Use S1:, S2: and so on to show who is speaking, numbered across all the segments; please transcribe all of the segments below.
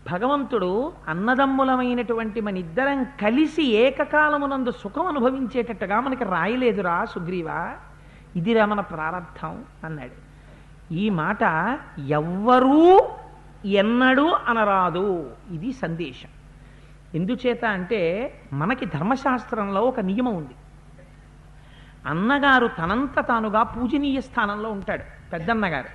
S1: భగవంతుడు అన్నదమ్ములమైనటువంటి మన ఇద్దరం కలిసి ఏకకాలమునందు సుఖం అనుభవించేటట్టుగా మనకి రాయలేదురా సుగ్రీవా, ఇదిరా మన ప్రారంధం అన్నాడు. ఈ మాట ఎవ్వరూ ఎన్నడూ అనరాదు, ఇది సందేశం. ఎందుచేత అంటే మనకి ధర్మశాస్త్రంలో ఒక నియమం ఉంది. అన్నగారు తనంత తానుగా పూజనీయ స్థానంలో ఉంటాడు. పెద్దన్నగారు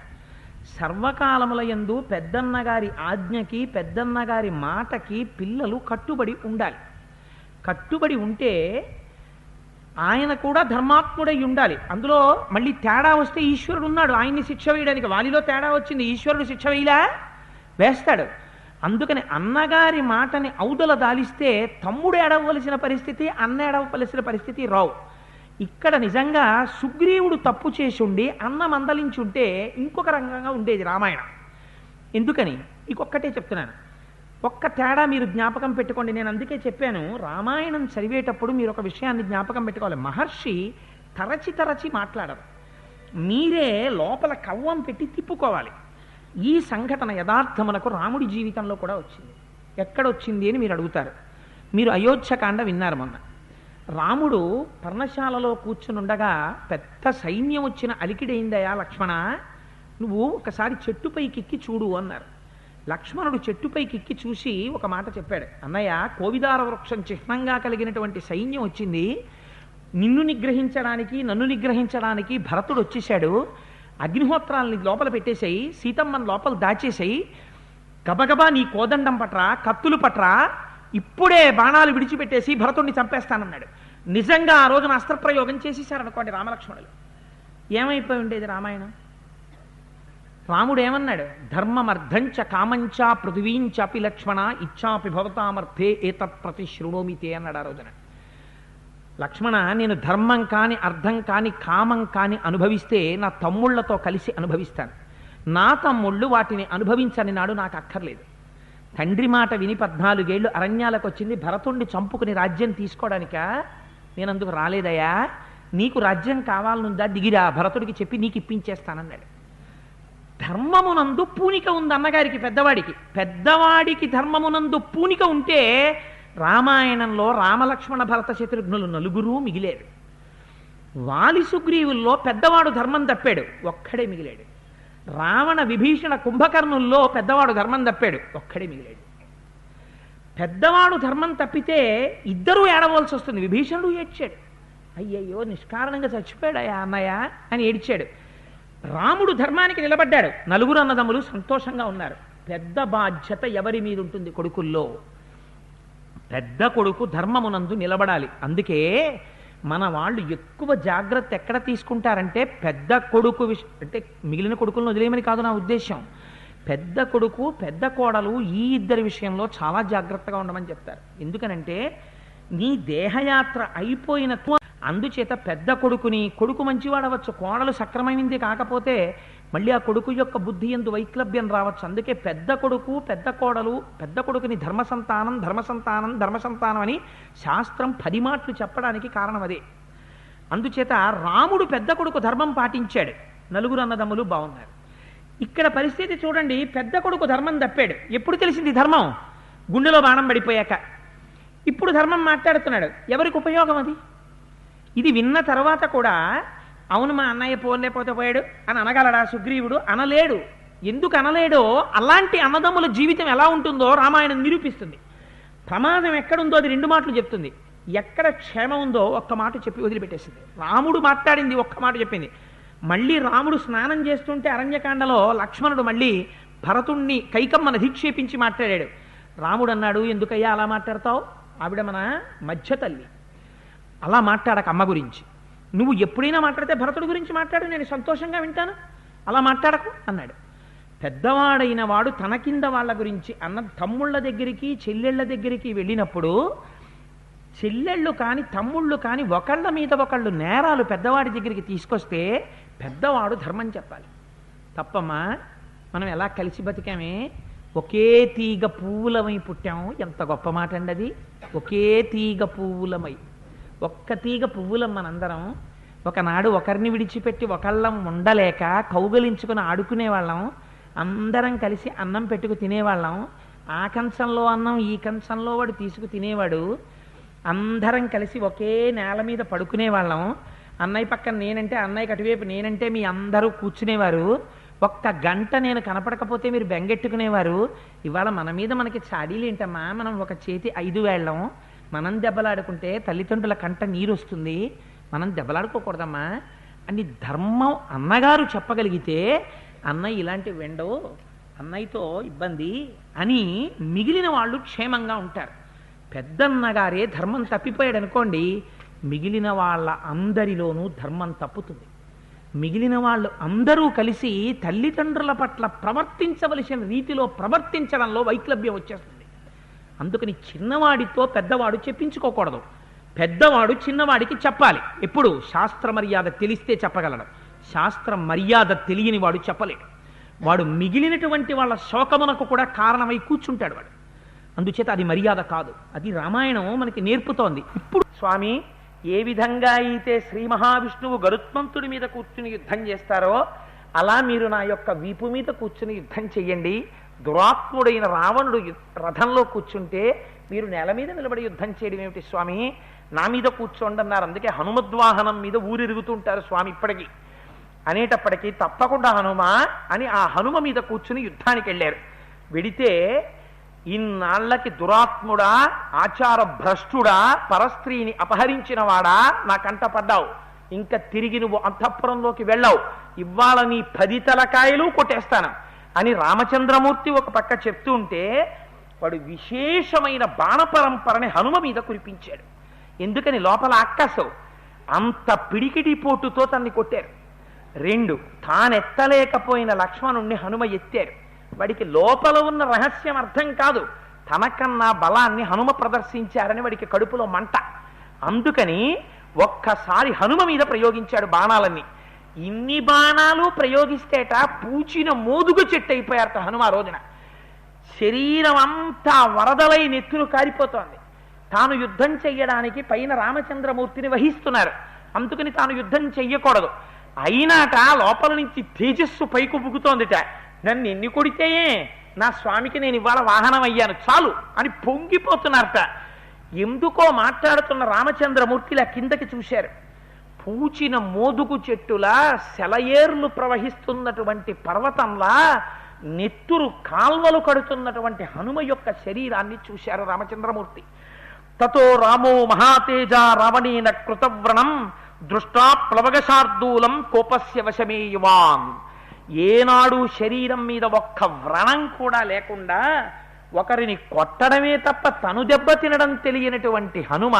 S1: సర్వకాలముల యందు పెద్దన్నగారి ఆజ్ఞకి పెద్దన్నగారి మాటకి పిల్లలు కట్టుబడి ఉండాలి. కట్టుబడి ఉంటే ఆయన కూడా ధర్మాత్ముడై ఉండాలి. అందులో మళ్ళీ తేడా వస్తే ఈశ్వరుడు ఉన్నాడు ఆయన్ని శిక్ష వేయడానికి. వాలిలో తేడా వచ్చింది, ఈశ్వరుడు శిక్ష వేయలా, వేస్తాడు. అందుకని అన్నగారి మాటని ఔదల దాలిస్తే తమ్ముడు ఏడవలసిన పరిస్థితి, అన్న ఏడవలసిన పరిస్థితి రావు. ఇక్కడ నిజంగా సుగ్రీవుడు తప్పు చేసి ఉండి అన్న మందలించుంటే ఇంకొక రంగంగా ఉండేది రామాయణం. ఎందుకని ఇంకొక్కటే చెప్తున్నాను, ఒక్క తేడా మీరు జ్ఞాపకం పెట్టుకోండి. నేను అందుకే చెప్పాను, రామాయణం చదివేటప్పుడు మీరు ఒక విషయాన్ని జ్ఞాపకం పెట్టుకోవాలి. మహర్షి తరచి తరచి మాట్లాడరు, మీరే లోపల కవ్వం పెట్టి తిప్పుకోవాలి. ఈ సంఘటన యథార్థమునకు రాముడి జీవితంలో కూడా వచ్చింది. ఎక్కడొచ్చింది అని మీరు అడుగుతారు. మీరు అయోధ్యకాండ విన్నారు మొన్న. రాముడు పర్ణశాలలో కూర్చునుండగా పెద్ద సైన్యం వచ్చిన అలికిడైందయా లక్ష్మణ, నువ్వు ఒకసారి చెట్టుపైకెక్కి చూడు అన్నారు. లక్ష్మణుడు చెట్టుపైకెక్కి చూసి ఒక మాట చెప్పాడు, అన్నయ్య కోవిదార వృక్షం చిహ్నంగా కలిగినటువంటి సైన్యం వచ్చింది, నిన్ను నిగ్రహించడానికి నన్ను నిగ్రహించడానికి భరతుడు వచ్చేశాడు. అగ్నిహోత్రాలని లోపల పెట్టేసాయి, సీతమ్మని లోపల దాచేసాయి, గబగబా నీ కోదండం పట్రా, కత్తులు పట్రా, ఇప్పుడే బాణాలు విడిచిపెట్టేసి భరతుడిని చంపేస్తానన్నాడు. నిజంగా ఆ రోజున అస్త్రప్రయోగం చేసేసారనుకోండి రామలక్ష్మణులు, ఏమైపోయి ఉండేది రామాయణం? రాముడు ఏమన్నాడు? ధర్మమర్థంచ కామంచ పృథివీంచాపి లక్ష్మణ ఇచ్చాపి భవతామర్థే ఏతత్ ప్రతి శృణోమితే అన్నాడు ఆ రోజున. లక్ష్మణ, నేను ధర్మం కాని అర్థం కాని కామం కాని అనుభవిస్తే నా తమ్ముళ్లతో కలిసి అనుభవిస్తాను. నా తమ్ముళ్ళు వాటిని అనుభవించని నాడు నాకు అక్కర్లేదు. తండ్రి మాట విని 14 ఏళ్ళు అరణ్యాలకు వచ్చింది భరతుణ్ణి చంపుకుని రాజ్యం తీసుకోవడానికా? నేను అందుకు రాలేదయా. నీకు రాజ్యం కావాలనుందా, దిగిరా, భరతుడికి చెప్పి నీకు ఇప్పించేస్తానన్నాడు. ధర్మమునందు పూనిక ఉంది అన్నగారికి, పెద్దవాడికి ధర్మమునందు పూనిక ఉంటే రామాయణంలో రామలక్ష్మణ భరత శత్రుఘ్నులు 4 మిగిలేరు. వాలి సుగ్రీవుల్లో పెద్దవాడు ధర్మం తప్పాడు, ఒక్కడే మిగిలాడు. రావణ విభీషణ కుంభకర్ణుల్లో పెద్దవాడు ధర్మం తప్పాడు, ఒక్కడే మిగిలాడు. పెద్దవాడు ధర్మం తప్పితే ఇద్దరూ ఏడవలసి వస్తుంది. విభీషణుడు ఏడ్చాడు, అయ్యయ్యో నిష్కారణంగా చచ్చిపోయాడయా అన్నయ్య అని ఏడ్చాడు. రాముడు ధర్మానికి నిలబడ్డాడు, 4 అన్నదమ్ములు సంతోషంగా ఉన్నారు. పెద్ద బాధ్యత ఎవరి మీద ఉంటుంది? కొడుకుల్లో. పెద్ద కొడుకు ధర్మమునందు నిలబడాలి. అందుకే మన వాళ్ళు ఎక్కువ జాగ్రత్త ఎక్కడ తీసుకుంటారంటే పెద్ద కొడుకు అంటే మిగిలిన కొడుకులను వదిలేయమని కాదు నా ఉద్దేశం. పెద్ద కొడుకు పెద్ద కోడలు ఈ ఇద్దరి విషయంలో చాలా జాగ్రత్తగా ఉండమని చెప్తారు. ఎందుకనంటే నీ దేహయాత్ర అయిపోయిన అందుచేత పెద్ద కొడుకుని, కొడుకు మంచివాడవచ్చు, కోడలు సక్రమైనది కాకపోతే మళ్ళీ ఆ కొడుకు యొక్క బుద్ధి యందు వైక్లభ్యం రావచ్చు. అందుకే పెద్ద కొడుకు పెద్ద కోడలు, పెద్ద కొడుకుని ధర్మసంతానం అని శాస్త్రం 10 మాటలు చెప్పడానికి కారణం అదే. అందుచేత రాముడు పెద్ద కొడుకు ధర్మం పాటించాడు, 4 అన్నదమ్ములు బాగున్నారు. ఇక్కడ పరిస్థితి చూడండి, పెద్ద కొడుకు ధర్మం తప్పాడు. ఎప్పుడు తెలిసింది ధర్మం? గుండెలో బాణం పడిపోయాక. ఇప్పుడు ధర్మం మాట్లాడుతున్నాడు, ఎవరికి ఉపయోగం అది? ఇది విన్న తర్వాత కూడా అవును మా అన్నయ్య పోలేకపోతే పోయాడు అని అనగలడా సుగ్రీవుడు? అనలేడు. ఎందుకు అనలేడో, అలాంటి అన్నదమ్ముల జీవితం ఎలా ఉంటుందో రామాయణం నిరూపిస్తుంది. ప్రమాదం ఎక్కడుందో అది 2 మాటలు చెప్తుంది, ఎక్కడ క్షేమం ఉందో ఒక్క మాట చెప్పి వదిలిపెట్టేసింది. రాముడు మాట్లాడింది ఒక్క మాట చెప్పింది. మళ్ళీ రాముడు స్నానం చేస్తుంటే అరణ్యకాండలో లక్ష్మణుడు మళ్ళీ భరతుణ్ణి కైకమ్మను అధిక్షేపించి మాట్లాడాడు. రాముడు అన్నాడు, ఎందుకయ్యా అలా మాట్లాడతావు? ఆవిడ మన మధ్య తల్లి, అలా మాట్లాడక అమ్మ గురించి. నువ్వు ఎప్పుడైనా మాట్లాడితే భరతుడి గురించి మాట్లాడు, నేను సంతోషంగా వింటాను, అలా మాట్లాడకు అన్నాడు. పెద్దవాడైన వాడు తన కింద వాళ్ళ గురించి తమ్ముళ్ళ దగ్గరికి చెల్లెళ్ళ దగ్గరికి వెళ్ళినప్పుడు చెల్లెళ్ళు కాని తమ్ముళ్ళు కాని ఒకళ్ళ మీద ఒకళ్ళు నేరాలు పెద్దవాడి దగ్గరికి తీసుకొస్తే పెద్దవాడు ధర్మం చెప్పాలి. తప్పమ్మా, మనం ఎలా కలిసి బతికామే, ఒకే తీగ పువ్వులమై పుట్టాము. ఎంత గొప్ప మాట అండి అది, ఒకే తీగ పువ్వులమై. ఒక్క తీగ పువ్వులం మనందరం. ఒకనాడు ఒకరిని విడిచిపెట్టి ఒకళ్ళం ఉండలేక కౌగలించుకుని ఆడుకునేవాళ్ళం, అందరం కలిసి అన్నం పెట్టుకు తినేవాళ్ళం. ఆ కంచంలో అన్నం ఈ కంచంలో వాడు తీసుకు తినేవాడు. అందరం కలిసి ఒకే నేల మీద పడుకునేవాళ్ళం. అన్నయ్య పక్కన నేనంటే, అన్నయ్యకి అటువైపు నేనంటే మీ అందరూ కూర్చునేవారు. ఒక్క గంట నేను కనపడకపోతే మీరు బెంగెట్టుకునేవారు. ఇవాళ మన మీద మనకి చాడీలు ఏంటమ్మా, మనం ఒక చేతి 5 వేళ్ళం, మనం దెబ్బలాడుకుంటే తల్లిదండ్రుల కంట నీరు వస్తుంది, మనం దెబ్బలాడుకోకూడదమ్మా అని ధర్మం అన్నగారు చెప్పగలిగితే, అన్నయ్య ఇలాంటి వెండవు, అన్నయ్యతో ఇబ్బంది అని మిగిలిన వాళ్ళు క్షేమంగా ఉంటారు. పెద్దన్నగారే ధర్మం తప్పిపోయాడు అనుకోండి, మిగిలిన వాళ్ళ అందరిలోనూ ధర్మం తప్పుతుంది. మిగిలిన వాళ్ళు అందరూ కలిసి తల్లిదండ్రుల పట్ల ప్రవర్తించవలసిన రీతిలో ప్రవర్తించడంలో వైక్లభ్యం వచ్చేస్తుంది. అందుకని చిన్నవాడితో పెద్దవాడు చెప్పించుకోకూడదు. పెద్దవాడు చిన్నవాడికి చెప్పాలి. ఎప్పుడు? శాస్త్ర మర్యాద తెలిస్తే చెప్పగలడు. శాస్త్ర మర్యాద తెలియని వాడు చెప్పలేడు. వాడు మిగిలినటువంటి వాళ్ళ శోకమునకు కూడా కారణమై కూర్చుంటాడు వాడు. అందుచేత అది మర్యాద కాదు. అది రామాయణం మనకి నేర్పుతోంది. ఇప్పుడు స్వామి ఏ విధంగా అయితే శ్రీ మహావిష్ణువు గరుత్మంతుడి మీద కూర్చుని యుద్ధం చేస్తారో అలా మీరు నా యొక్క వీపు మీద కూర్చుని యుద్ధం చెయ్యండి. దురాత్ముడైన రావణుడు రథంలో కూర్చుంటే మీరు నేల మీద నిలబడి యుద్ధం చేయడం ఏమిటి స్వామి, నా మీద కూర్చోండి అన్నారు. అందుకే హనుమద్వాహనం మీద ఊరిరుగుతుంటారు స్వామి ఇప్పటికీ. అనేటప్పటికీ తప్పకుండా హనుమ అని ఆ హనుమ మీద కూర్చుని యుద్ధానికి వెళ్ళారు. వెడితే ఇన్నాళ్లకి దురాత్ముడా, ఆచార భ్రష్టుడా, పరస్త్రీని అపహరించిన వాడా నా కంట పడ్డావు, ఇంకా తిరిగి నువ్వు అంతఃపురంలోకి వెళ్ళావు, ఇవాళ నీ 10 తలకాయలు కొట్టేస్తాను అని రామచంద్రమూర్తి ఒక పక్క చెప్తూ ఉంటే వాడు విశేషమైన బాణపరంపరని హనుమ మీద కురిపించాడు. ఎందుకని? లోపల అక్కసు అంత పిడికిడి పోటుతో తన్ని కొట్టారు. 2 తానెత్తలేకపోయిన లక్ష్మణుణ్ణి హనుమ ఎత్తారు. వాడికి లోపల ఉన్న రహస్యం అర్థం కాదు, తనకన్నా బలాన్ని హనుమ ప్రదర్శించారని వాడికి కడుపులో మంట. అందుకని ఒక్కసారి హనుమ మీద ప్రయోగించాడు బాణాలన్నీ. ఇన్ని బాణాలు ప్రయోగిస్తేట పూచిన మోదుగు చెట్టు అయిపోయారట హనుమ. రోజున శరీరం అంతా వరదలై నెత్తులు కారిపోతోంది. తాను యుద్ధం చెయ్యడానికి పైన రామచంద్రమూర్తిని వహిస్తున్నారు. అందుకని తాను యుద్ధం చెయ్యకూడదు. అయినాట లోపల నుంచి తేజస్సు పైకి బుగుతోందిట. నన్ను ఎన్ని కొడితేయే నా స్వామికి నేను ఇవాళ వాహనం అయ్యాను చాలు అని పొంగిపోతున్నారట. ఎందుకో మాట్లాడుతున్న రామచంద్రమూర్తిలా కిందకి చూశారు. పూచిన మోదుగు చెట్టులా సెలయేర్లు ప్రవహిస్తున్నటువంటి పర్వతంలా నెత్తురు కాల్వలు కడుతున్నటువంటి హనుమ యొక్క శరీరాన్ని చూశారు రామచంద్రమూర్తి. తతో రామో మహాతేజ రావణేన కృతవ్రణం దృష్టా ప్లవగశార్దూలం కోపస్య వశమే యువాన్. ఏనాడు శరీరం మీద ఒక్క వ్రణం కూడా లేకుండా ఒకరిని కొట్టడమే తప్ప తను దెబ్బ తినడం తెలియనటువంటి హనుమ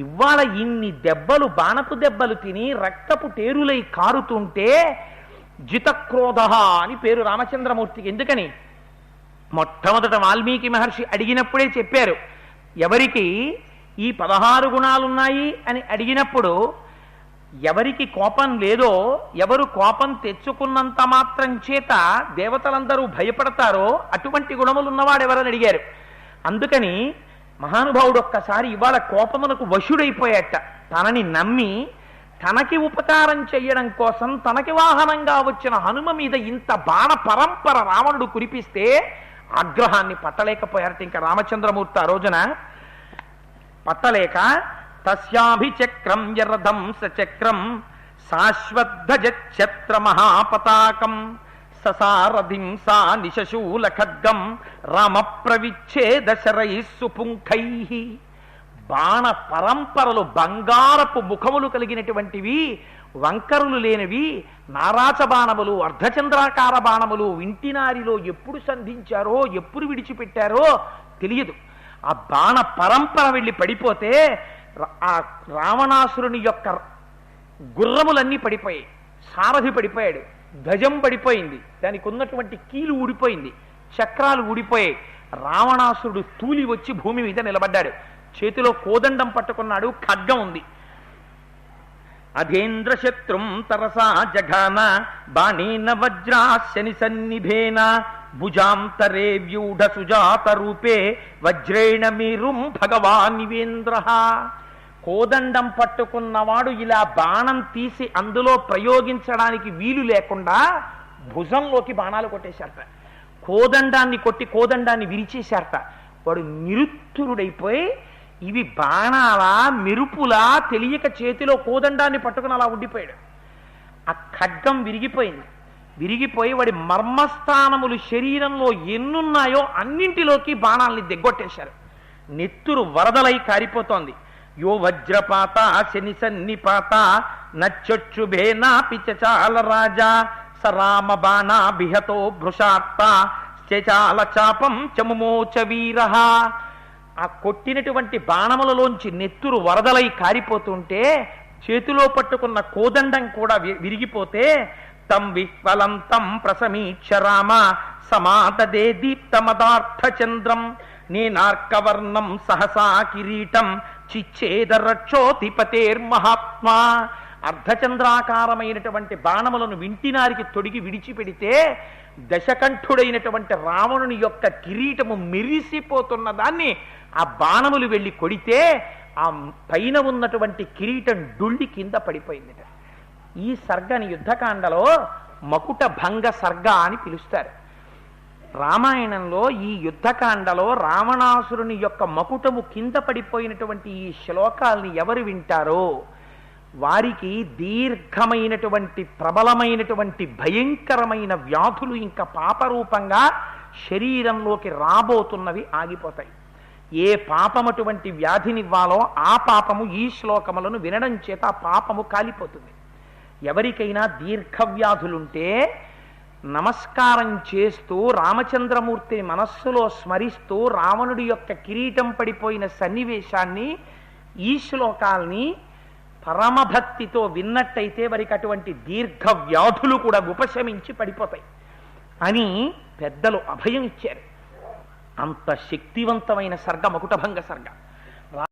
S1: ఇవాళ ఇన్ని దెబ్బలు, బాణపు దెబ్బలు తిని రక్తపు టేరులై కారుతుంటే జితక్రోధ అని పేరు రామచంద్రమూర్తికి. ఎందుకని? మొట్టమొదట వాల్మీకి మహర్షి అడిగినప్పుడే చెప్పారు. ఎవరికి ఈ 16 గుణాలున్నాయి అని అడిగినప్పుడు ఎవరికి కోపం లేదో, ఎవరు కోపం తెచ్చుకున్నంత మాత్రం చేత దేవతలందరూ భయపడతారో అటువంటి గుణములు ఉన్నవాడెవరని అడిగారు. అందుకని మహానుభావుడు ఒక్కసారి ఇవాళ కోపమునకు వశుడైపోయాట. తనని నమ్మి తనకి ఉపకారం చెయ్యడం కోసం తనకి వాహనంగా వచ్చిన హనుమ మీద ఇంత బాణ పరంపర రావణుడు కురిపిస్తే ఆగ్రహాన్ని పట్టలేకపోయారట. ఇంకా రామచంద్రమూర్తి ఆ రోజున పట్టలేక తస్యాభిచక్రం యరథం సచక్రం శాశ్వద్ధజఛత్ర మహాపతాకం ససారథిం సా నిశశూల ఖడ్గం రామ ప్రవిచ్ఛేద శరైః సుపుంఖైః. బాణ పరంపరలు బంగారపు ముఖములు కలిగినటువంటివి, వంకరులు లేనివి, నారాచ బాణములు, అర్ధచంద్రాకార బాణములు వింటినారిలో ఎప్పుడు సంధించారో ఎప్పుడు విడిచిపెట్టారో తెలియదు. ఆ బాణ పరంపర వెళ్ళి పడిపోతే ఆ రావణాసురుని యొక్క గుర్రములన్నీ పడిపోయాయి. సారథి పడిపోయాడు, ధ్వజం పడిపోయింది, దానికి ఉన్నటువంటి కీలు ఊడిపోయింది, చక్రాలు ఊడిపోయాయి. రావణాసురుడు తూలి వచ్చి భూమి మీద నిలబడ్డాడు. చేతిలో కోదండం పట్టుకున్నాడు, ఖడ్గం ఉంది. అధేంద్ర శత్రుం తరసా జఘాన బాణేన వజ్రాశని సన్నిభేన భుజాంతరే వ్యూఢ సుజాత రూపే వజ్రేణ మీరుం భగవానివేంద్ర. కోదండం పట్టుకున్నవాడు ఇలా బాణం తీసి అందులో ప్రయోగించడానికి వీలు లేకుండా భుజంలోకి బాణాలు కొట్టేశారట. కోదండాన్ని కొట్టి కోదండాన్ని విరిచేశారట. వాడు నిరుత్తురుడైపోయి ఇవి బాణాలా మెరుపులా తెలియక చేతిలో కోదండాన్ని పట్టుకుని అలా ఉండిపోయాడు. ఆ ఖడ్గం విరిగిపోయింది. విరిగిపోయి వాడి మర్మస్థానములు శరీరంలో ఎన్నున్నాయో అన్నింటిలోకి బాణాలని దిగ్గొట్టేశారు. నెత్తురు వరదలై కారిపోతోంది. యో వజ్రపాత శని సన్నిపాత నచ్చొచ్చుభేనా పిచచాల రాజా సరామ బాణా బిహతో భృషార్త చాల చాపం చముమోచ వీర. ఆ కొట్టినటువంటి బాణములలోంచి నెత్తురు వరదలై కారిపోతుంటే చేతిలో పట్టుకున్న కోదండం కూడా విరిగిపోతే తం విహ్వలంతం ప్రసమీక్ష రామ సమాదదే దీప్తమదార్థ చంద్రం నేనార్కవర్ణం సహసా కిరీటం చిచ్చేద రక్షోధిపతేర్మహాత్మా. అర్ధచంద్రాకారమైనటువంటి బాణములను వింటినారికి తొడిగి విడిచిపెడితే దశకంఠుడైనటువంటి రావణుని యొక్క కిరీటము మెరిసిపోతున్న దాన్ని ఆ బాణములు వెళ్ళి కొడితే ఆ పైన ఉన్నటువంటి కిరీటం డుళ్ళి కింద పడిపోయింది. ఈ సర్గని యుద్ధకాండలో మకుట భంగ సర్గ అని పిలుస్తారు. రామాయణంలో ఈ యుద్ధకాండలో రావణాసురుని యొక్క మకుటము కింద పడిపోయినటువంటి ఈ శ్లోకాల్ని ఎవరు వింటారో వారికి దీర్ఘమైనటువంటి ప్రబలమైనటువంటి భయంకరమైన వ్యాధులు ఇంకా పాపరూపంగా శరీరంలోకి రాబోతున్నవి ఆగిపోతాయి. ఏ పాపమటువంటి వ్యాధినివ్వాలో ఆ పాపము ఈ శ్లోకములను వినడం చేత ఆ పాపము కాలిపోతుంది. ఎవరికైనా దీర్ఘవ్యాధులుంటే నమస్కారం చేస్తూ రామచంద్రమూర్తిని మనస్సులో స్మరిస్తూ రావణుడి యొక్క కిరీటం పడిపోయిన సన్నివేశాన్ని ఈ శ్లోకాల్ని పరమభక్తితో విన్నట్టయితే వారికి అటువంటి దీర్ఘవ్యాధులు కూడా ఉపశమించి పడిపోతాయి అని పెద్దలు అభయం ఇచ్చారు. అంత శక్తివంతమైన సర్గ మకుటభంగ సర్గ.